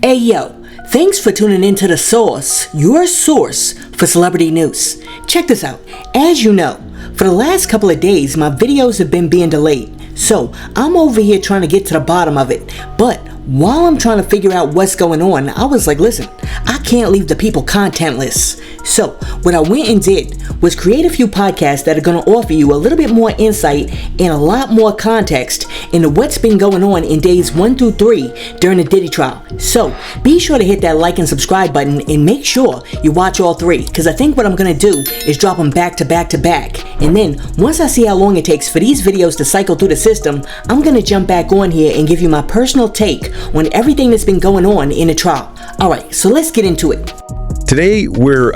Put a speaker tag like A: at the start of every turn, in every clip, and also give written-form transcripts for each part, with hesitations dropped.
A: Hey yo, thanks for tuning into The Source, your source for celebrity news. Check this out. As you know, for the last couple of days, my videos have been being delayed. So I'm over here trying to get to the bottom of it. But while I'm trying to figure out what's going on, I was like, listen, I can't leave the people contentless. So what I went and did was create a few podcasts that are going to offer you a little bit more insight and a lot more context into what's been going on in days 1 through 3 during the Diddy trial. So be sure to hit that like and subscribe button and make sure you watch all 3, because I think what I'm going to do is drop them back to back to back. And then once I see how long it takes for these videos to cycle through the system, I'm going to jump back on here and give you my personal take on everything that's been going on in the trial. Alright, so let's get into it.
B: Today, we're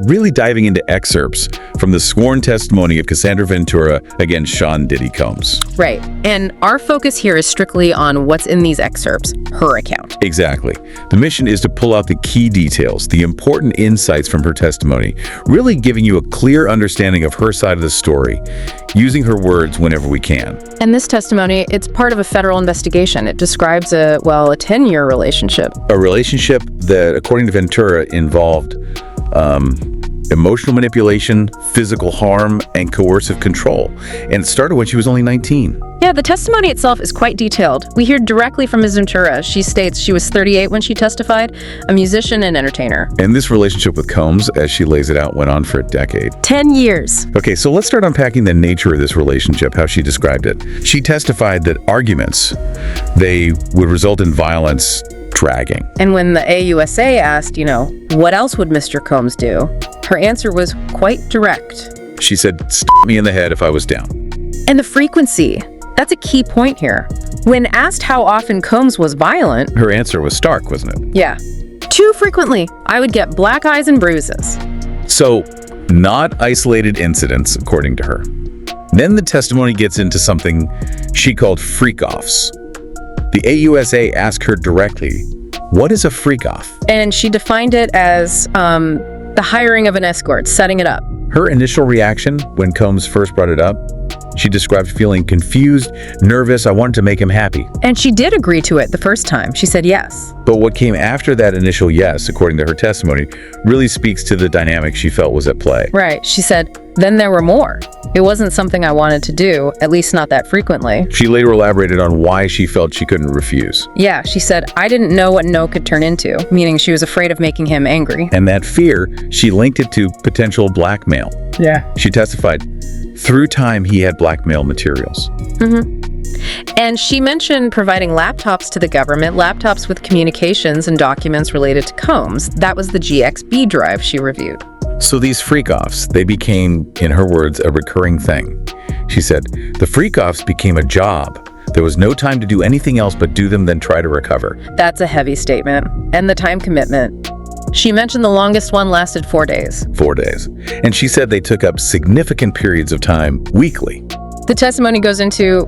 B: really diving into excerpts from the sworn testimony of Cassandra Ventura against Sean Diddy Combs.
C: Right. And our focus here is strictly on what's in these excerpts, her account.
B: Exactly. The mission is to pull out the key details, the important insights from her testimony, really giving you a clear understanding of her side of the story, using her words whenever we can.
C: And this testimony, it's part of a federal investigation. It describes a 10-year relationship.
B: A relationship that, according to Ventura, involved emotional manipulation, physical harm, and coercive control. And it started when she was only 19.
C: Yeah, the testimony itself is quite detailed. We hear directly from Ms. Ventura. She states she was 38 when she testified, a musician and entertainer.
B: And this relationship with Combs, as she lays it out, went on for a decade.
C: 10 years.
B: Okay, so let's start unpacking the nature of this relationship, how she described it. She testified that arguments, they would result in violence, dragging.
C: And when the AUSA asked, what else would Mr. Combs do? Her answer was quite direct.
B: She said, "Stab me in the head if I was down."
C: And the frequency, that's a key point here. When asked how often Combs was violent,
B: her answer was stark, wasn't it?
C: Yeah. Too frequently. I would get black eyes and bruises.
B: So, not isolated incidents, according to her. Then the testimony gets into something she called freak-offs. The AUSA asked her directly, what is a freak-off?
C: And she defined it as the hiring of an escort, setting it up.
B: Her initial reaction when Combs first brought it up, she described feeling confused, nervous. I wanted to make him happy.
C: And she did agree to it the first time. She said yes.
B: But what came after that initial yes, according to her testimony, really speaks to the dynamic she felt was at play.
C: Right. She said, then there were more. It wasn't something I wanted to do, at least not that frequently.
B: She later elaborated on why she felt she couldn't refuse.
C: Yeah, she said, I didn't know what no could turn into, meaning she was afraid of making him angry.
B: And that fear, she linked it to potential blackmail.
C: Yeah.
B: She testified, through time, he had blackmail materials.
C: And she mentioned providing laptops to the government, laptops with communications and documents related to Combs. That was the GXB drive she reviewed.
B: So these freak-offs, they became, in her words, a recurring thing. She said, the freak-offs became a job. There was no time to do anything else but do them, then try to recover.
C: That's a heavy statement. And the time commitment. She mentioned the longest one lasted 4 days.
B: 4 days. And she said they took up significant periods of time weekly.
C: The testimony goes into,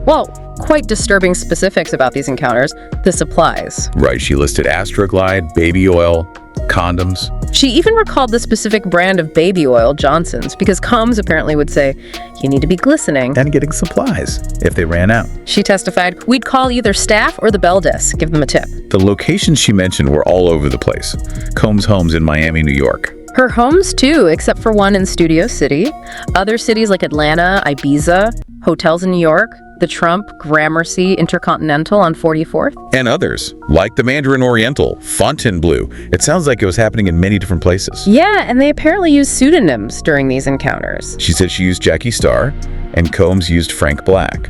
C: quite disturbing specifics about these encounters. The supplies.
B: Right, she listed Astroglide, baby oil, condoms.
C: She even recalled the specific brand of baby oil, Johnson's, because Combs apparently would say, you need to be glistening.
B: And getting supplies if they ran out.
C: She testified, we'd call either staff or the bell desk, give them a tip.
B: The locations she mentioned were all over the place. Combs' homes in Miami, New York.
C: Her homes too, except for one in Studio City. Other cities like Atlanta, Ibiza, hotels in New York, the Trump, Gramercy, Intercontinental on 44th.
B: And others, like the Mandarin Oriental, Fontainebleau. It sounds like it was happening in many different places.
C: Yeah, and they apparently used pseudonyms during these encounters.
B: She said she used Jackie Starr, and Combs used Frank Black.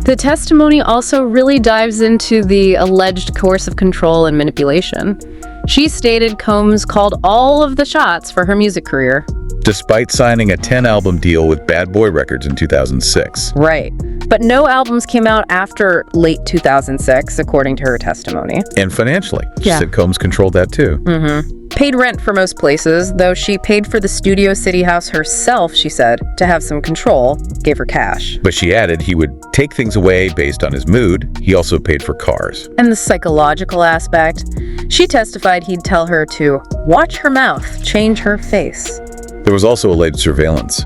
C: The testimony also really dives into the alleged coercive control and manipulation. She stated Combs called all of the shots for her music career.
B: Despite signing a 10-album deal with Bad Boy Records in 2006.
C: Right. But no albums came out after late 2006, according to her testimony.
B: And financially. She said Combs controlled that too.
C: Paid rent for most places, though she paid for the Studio City house herself, she said, to have some control, gave her cash.
B: But she added he would take things away based on his mood. He also paid for cars.
C: And the psychological aspect, she testified he'd tell her to watch her mouth, change her face.
B: There was also alleged surveillance.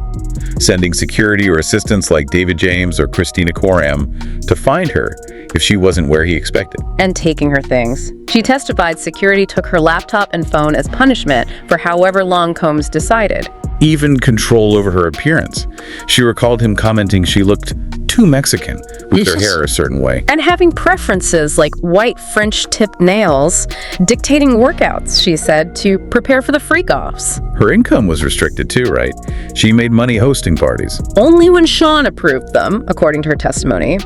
B: sending security or assistants like David James or Christina Coram to find her if she wasn't where he expected.
C: And taking her things. She testified security took her laptop and phone as punishment for however long Combs decided.
B: Even control over her appearance. She recalled him commenting she looked too Mexican with her hair a certain way.
C: And having preferences like white French tip nails, dictating workouts, she said, to prepare for the freak-offs.
B: Her income was restricted too, right? She made money hosting parties.
C: Only when Sean approved them, according to her testimony.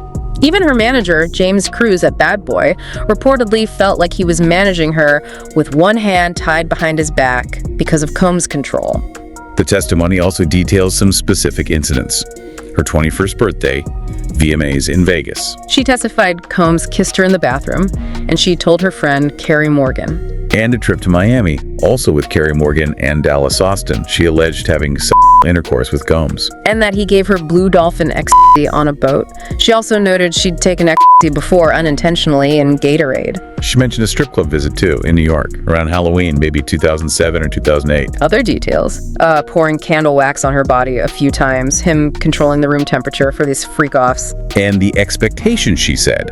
C: Even her manager, James Cruz at Bad Boy, reportedly felt like he was managing her with one hand tied behind his back because of Combs' control.
B: The testimony also details some specific incidents. Her 21st birthday, VMAs in Vegas.
C: She testified Combs kissed her in the bathroom, and she told her friend, Carrie Morgan.
B: And a trip to Miami, also with Carrie Morgan and Dallas Austin. She alleged having sexual intercourse with Combs.
C: And that he gave her Blue Dolphin ecstasy on a boat. She also noted she'd taken ecstasy before unintentionally in Gatorade.
B: She mentioned a strip club visit too, in New York, around Halloween, maybe 2007 or 2008.
C: Other details, pouring candle wax on her body a few times, him controlling the room temperature for these freak-offs.
B: And the expectation, she said,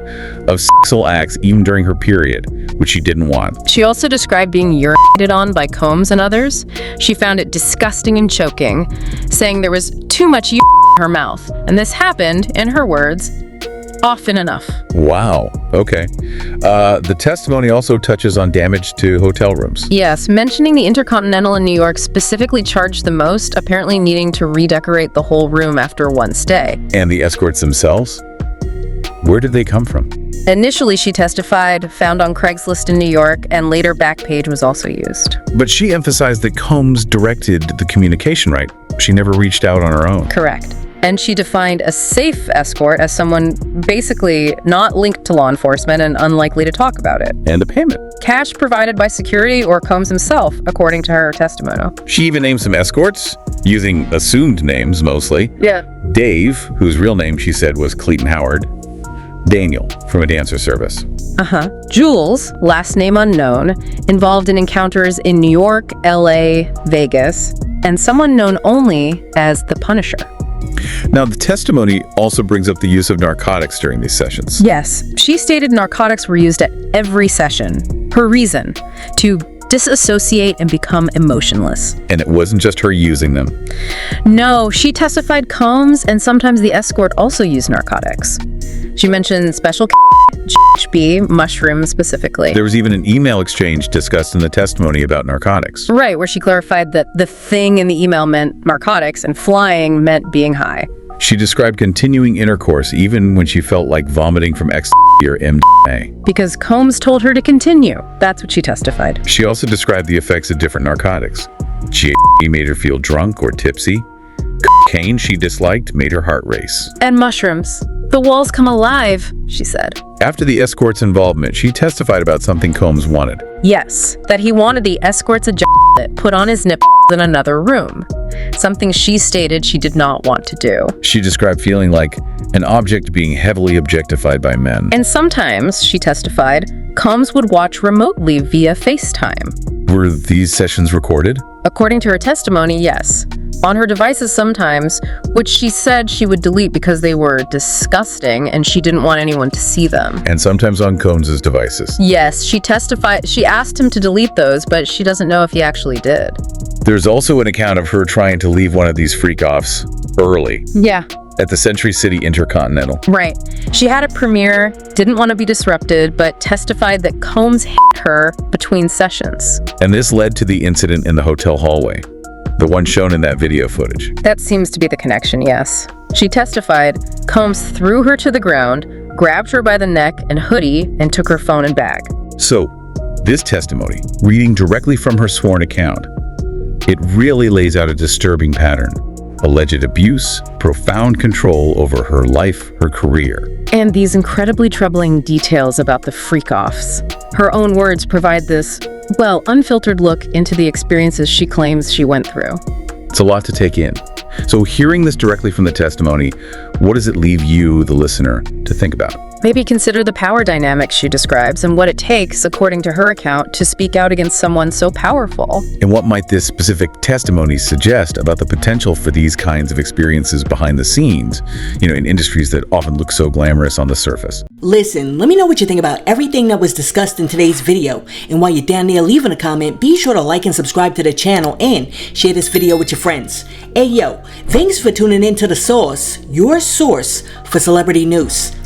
B: of sexual acts even during her period, which she didn't want.
C: She also described being urinated on by Combs and others. She found it disgusting and choking, saying there was too much in her mouth. And this happened, in her words, often enough.
B: Wow. Okay. The testimony also touches on damage to hotel rooms.
C: Yes, mentioning the Intercontinental in New York specifically charged the most, apparently needing to redecorate the whole room after one stay.
B: And the escorts themselves? Where did they come from?
C: Initially, she testified, found on Craigslist in New York, and later Backpage was also used.
B: But she emphasized that Combs directed the communication, right? She never reached out on her own.
C: Correct. And she defined a safe escort as someone basically not linked to law enforcement and unlikely to talk about it.
B: And the payment.
C: Cash provided by security or Combs himself, according to her testimony.
B: She even named some escorts, using assumed names mostly.
C: Yeah.
B: Dave, whose real name she said was Clayton Howard. Daniel, from a dancer service.
C: Jules, last name unknown, involved in encounters in New York, LA, Vegas, and someone known only as the Punisher.
B: Now, the testimony also brings up the use of narcotics during these sessions.
C: Yes, she stated narcotics were used at every session. Her reason, to disassociate and become emotionless.
B: And it wasn't just her using them.
C: No, she testified Combs and sometimes the escort also used narcotics. She mentioned special GHB, mushrooms specifically.
B: There was even an email exchange discussed in the testimony about narcotics.
C: Right, where she clarified that the thing in the email meant narcotics and flying meant being high.
B: She described continuing intercourse even when she felt like vomiting from ecstasy or MDMA.
C: Because Combs told her to continue. That's what she testified.
B: She also described the effects of different narcotics. GHB made her feel drunk or tipsy. Cocaine she disliked made her heart race.
C: And mushrooms. The walls come alive, she said.
B: After the escort's involvement, she testified about something Combs wanted.
C: Yes, that he wanted the escort's ejaculate put on his nipples in another room. Something she stated she did not want to do.
B: She described feeling like an object being heavily objectified by men.
C: And sometimes, she testified, Combs would watch remotely via FaceTime.
B: Were these sessions recorded?
C: According to her testimony, yes. On her devices sometimes, which she said she would delete because they were disgusting and she didn't want anyone to see them.
B: And sometimes on Combs' devices.
C: Yes, she testified. She asked him to delete those, but she doesn't know if he actually did.
B: There's also an account of her trying to leave one of these freak-offs early.
C: Yeah.
B: At the Century City Intercontinental.
C: Right. She had a premiere, didn't want to be disrupted, but testified that Combs hit her between sessions.
B: And this led to the incident in the hotel hallway. The one shown in that video footage.
C: That seems to be the connection, yes. She testified Combs threw her to the ground, grabbed her by the neck and hoodie, and took her phone and bag.
B: So, this testimony, reading directly from her sworn account, it really lays out a disturbing pattern. Alleged abuse, profound control over her life, her career.
C: And these incredibly troubling details about the freak-offs. Her own words provide this, well, unfiltered look into the experiences she claims she went through.
B: It's a lot to take in. So hearing this directly from the testimony, what does it leave you, the listener, to think about?
C: Maybe consider the power dynamics she describes and what it takes, according to her account, to speak out against someone so powerful.
B: And what might this specific testimony suggest about the potential for these kinds of experiences behind the scenes, in industries that often look so glamorous on the surface?
A: Listen, let me know what you think about everything that was discussed in today's video. And while you're down there leaving a comment, be sure to like and subscribe to the channel and share this video with your friends. Hey yo, thanks for tuning in to The Source, your source for celebrity news.